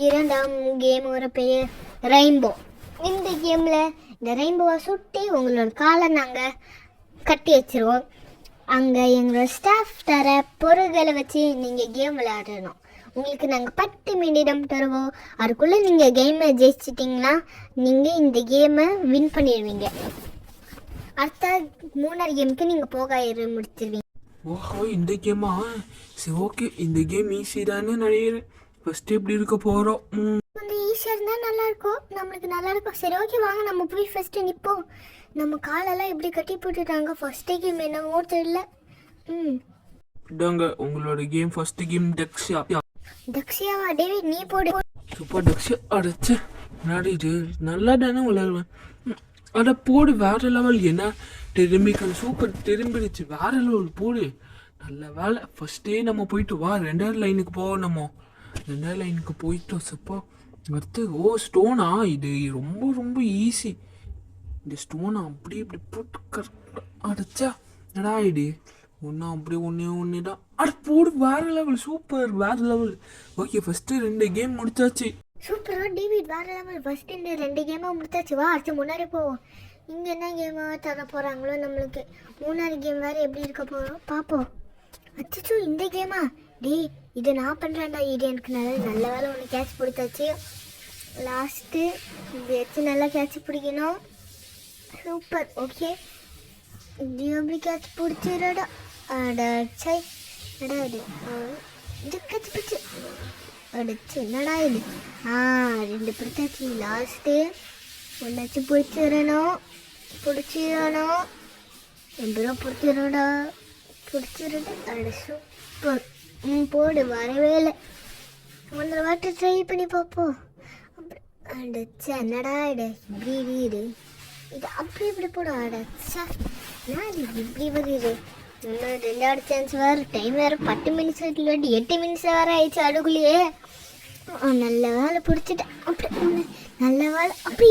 இரண்டாம் கேமோட பெயர் ரெயின்போ. இந்த கேமில் இந்த ரெயின்போவை சுட்டி உங்களோட காலை நாங்கள் கட்டி வச்சுருவோம். அங்கே எங்களோட ஸ்டாஃப் தர பொருள்களை வச்சு நீங்கள் கேம் விளையாடணும். உங்களுக்கு நாங்கள் 10 நிமிடம் தருவோம். அதுக்குள்ளே நீங்கள் கேமை ஜெயிச்சிட்டிங்கன்னா நீங்கள் இந்த கேமை வின் பண்ணிடுவீங்க. அடுத்த 3ஆவது கேமுக்கு நீங்கள் போக முடிச்சிருவீங்க. ஓஹோ, இந்த கேமா? சரி, ஓகே. இந்த கேம் ஈஸி தானே நினைக்கிறேன். ஃபஸ்ட்டு எப்படி இருக்க போகிறோம்? கொஞ்சம் ஈஸியாக இருந்தால் நல்லாயிருக்கும், நம்மளுக்கு நல்லாயிருக்கும். சரி, ஓகே, வாங்க நம்ம போய் ஃபஸ்ட்டு நிற்போம். நம்ம காலெல்லாம் எப்படி கட்டி போட்டுட்டாங்க. ஃபஸ்ட்டு கேம் என்னவோ தெரியல. இதாங்க உங்களோட கேம். ஃபஸ்ட்டு கேம் டெக்ஸியா. டெக்ஸியாவா? டேவிட் நீ போடு. சூப்பர் டெக்ஸியா. அடைச்சு நாடிட்டு நல்லா தானே விளையாடுவேன். அட போடு, வேற லெவல். என்ன திரும்பிக்கல் சூப்பர், திரும்பிடுச்சு. வேற லெவல் போடு. நல்ல வேலை. ஃபஸ்ட்டே நம்ம போயிட்டு வா. 2வது லைனுக்கு போவோம். நம்ம 2வது லைனுக்கு போயிட்டோம். சப்போ அடுத்து ஸ்டோனா? இது ரொம்ப ரொம்ப ஈஸி. இந்த ஸ்டோனை அப்படி இப்படி போட்டு கரெக்டாக அடைச்சா என்னடா இது? ஒன்றா அப்படி ஒன்று தான். அட போடு, வேற லெவல். சூப்பர், வேற லெவல். ஓகே, ஃபஸ்ட்டு 2 கேம் முடிச்சாச்சு. சூப்பராக டேவிட், வேற லெவல். ஃபஸ்ட்டு இந்த 2 கேமாக முடிச்சாச்சு. வா, அடுத்து முன்னாடி போவோம். இங்கே என்ன கேமாக தர போகிறாங்களோ நம்மளுக்கு. 3ஆவது கேம் வேறு எப்படி இருக்க போகிறோம் பார்ப்போம். அச்சோ, இந்த கேமா? இது நான் பண்ணுறேன்டா. இது எனக்கு நல்ல வேலை ஒன்று கேட்ச் பிடிச்சாச்சு. லாஸ்ட்டு இது வச்சு நல்லா கேட்ச் பிடிக்கணும். Super, okay. இது எப்படி கேட்ச் பிடிச்சிடா? அடச்சை, அடா இது கேட்ச் பிடிச்சி அடிச்சு. என்னடா இது? 2 பிடிச்சாச்சு. லாஸ்ட்டு ஒன்றாச்சு பிடிச்சிடணும். எப்படியோ பிடிச்சிடா. அட சூப்பர். போடு, வரவே இல்லை. 1 வாட்டி ட்ரை பண்ணி பார்ப்போம். அடைச்சா என்னடா இது? இப்படி வீடு இது அப்படி இப்படி போட. அடைச்சா என்ன இது இப்படி வருது? இன்னும் 2வது சான்ஸ் வேறு. டைம் வேறு 10 மினிட்ஸ் இல்லாட்டி 8 மினிட்ஸ் வேறு ஆயிடுச்சு அடுக்குள்ளேயே. நல்ல வேலை பிடிச்சிட்டேன். அப்படி நல்ல வேலை. அப்படி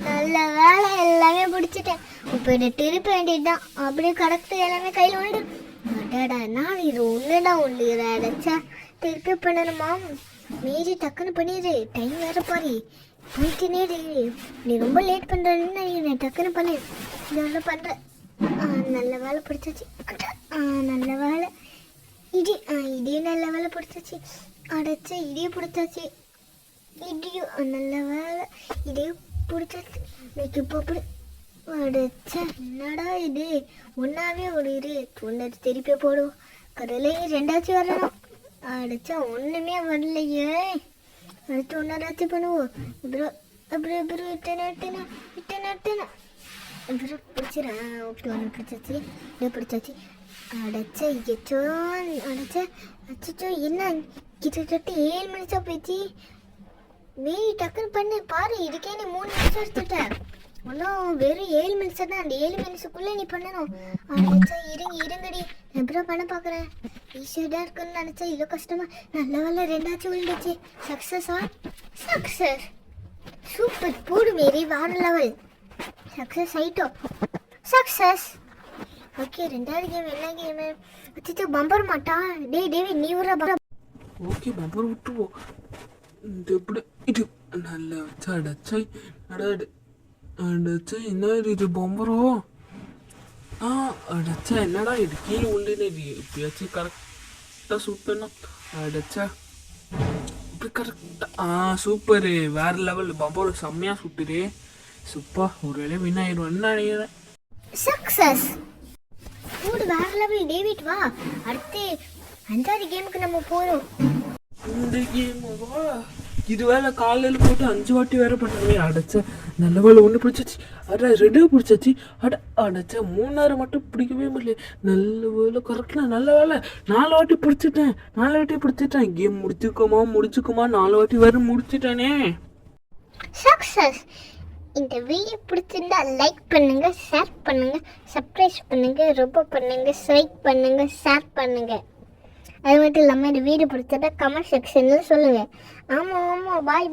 நல்ல வேலை, எல்லாமே பிடிச்சிட்டேன். இப்போ இதை திருப்ப வேண்டியது தான். அப்படியே கரெக்டாக எல்லாமே கையில் உண்டு. அடாடா, நான் இது ஒன்று அடைச்சா திருப்பி பண்ணணுமா? மீறி டக்குன்னு பண்ணிடு. டைம் வேறு பாரு. போயிட்டுனே நீ ரொம்ப லேட் பண்ணுறேன்னு நினைக்கிறேன். டக்குன்னு பண்ணு. இதெல்லாம் பண்ணுறேன். நல்ல வேலை பிடிச்சாச்சு. நல்ல வேலை. இதே நல்ல வேலை பிடிச்சாச்சு. அடைச்சா இதே பிடிச்சாச்சு. இதையும் நல்ல வேலை. இதையும் பிடிச்சாச்சு. எனக்கு இப்போ அப்படி அடைச்சா என்னடா இது? ஒன்றாவே ஓடிடு. ஒன்றாச்சு திருப்பி போடுவோம். கடையிலேயே 2ஆச்சும் வரணும். அடைச்சா ஒன்றுமே வரலையே. அடுத்து 1ஆச்சு பண்ணுவோம். அப்புறம் இட்டேனா அப்புறம் பிடிச்சிடேன். ஓகே, 1 பிடிச்சாச்சு. இதை பிடிச்சாச்சு. அடைச்சா அச்சோ என்ன கிட்டத்தட்ட 7 நிமிஷம் போயிடுச்சு. டக்குன்னு பண்ணு பாரு. இதுக்கே நீ 3 நிமிஷம் எடுத்துட்டேன். ஒன்றும் வெறும் 7 நிமிஷம் தான். அந்த 7 நிமிஷத்துக்குள்ளே நீ பண்ணணும். அடைச்சா இருங்கடி, எப்பறம் பண்ண பார்க்குறேன். ஈஸியாக இருக்குன்னு நினச்சா இவ்வளோ கஷ்டமா? நல்ல வேலை 2ஆச்சும் விழுந்துச்சு. சக்ஸஸ். சூப்பர், போடு மேரி, வேற லெவல். சக்ஸஸ் ஆயிட்டோம். ஓகே, 2வது கேம் என்ன கேமு? அச்சோ, பம்பர் மாட்டா? டேவிட் நீ ஒரு ஓகே, பம்பர் விட்டுருவோம். இந்த எப்படி இது நல்ல வச்சா அடைச்சா அடைச்சா என்ன இது பம்பரோ? அடைச்சா என்னடா இது? கீழே உண்டுன்னு இப்பயாச்சும் கரெக்டாக சுட்டணும். அடைச்சா இப்படி கரெக்டாக. சூப்பரு, வேற லெவல். பம்பர் செம்மையாக சுட்டுரு. சூப்பர், ஒரு வேலையை வின் ஆயிடுவேன்னு நினைக்கிறேன். சக்ஸஸ். போடு, வேற லெவல். டேவிட் வா, அடுத்து 5ஆவது கேமுக்கு நம்ம போகிறோம். இந்த கேமுவா? இது வேலை காலையில் போட்டு 5 வாட்டி வேற பண்ணுறவே. அடைச்சா நல்ல வேலை 1 பிடிச்சாச்சு. 2 பிடிச்சாச்சு. அடைச்சா 3ஆவது மட்டும் பிடிக்கவே முடியல. நல்ல வேலை, கரெக்டாக நல்ல வேலை. 4 வாட்டி பிடிச்சிட்டேன். கேம் முடிச்சுக்குமா 4 வாட்டி வேற முடிச்சிட்டானே. சக்ஸஸ். இந்த வீடியோ பிடிச்சிருந்தா லைக் பண்ணுங்க, ஷேர் பண்ணுங்க, சப்ஸ்கிரைப் பண்ணுங்க, ரொம்ப பண்ணுங்க, லைக் பண்ணுங்க, ஷேர் பண்ணுங்க. அது மட்டும் இல்லாமல் இந்த வீடியோ பிடிச்சதா கமெண்ட் செக்ஷனில் சொல்லுங்கள். ஆமாம், பாய்.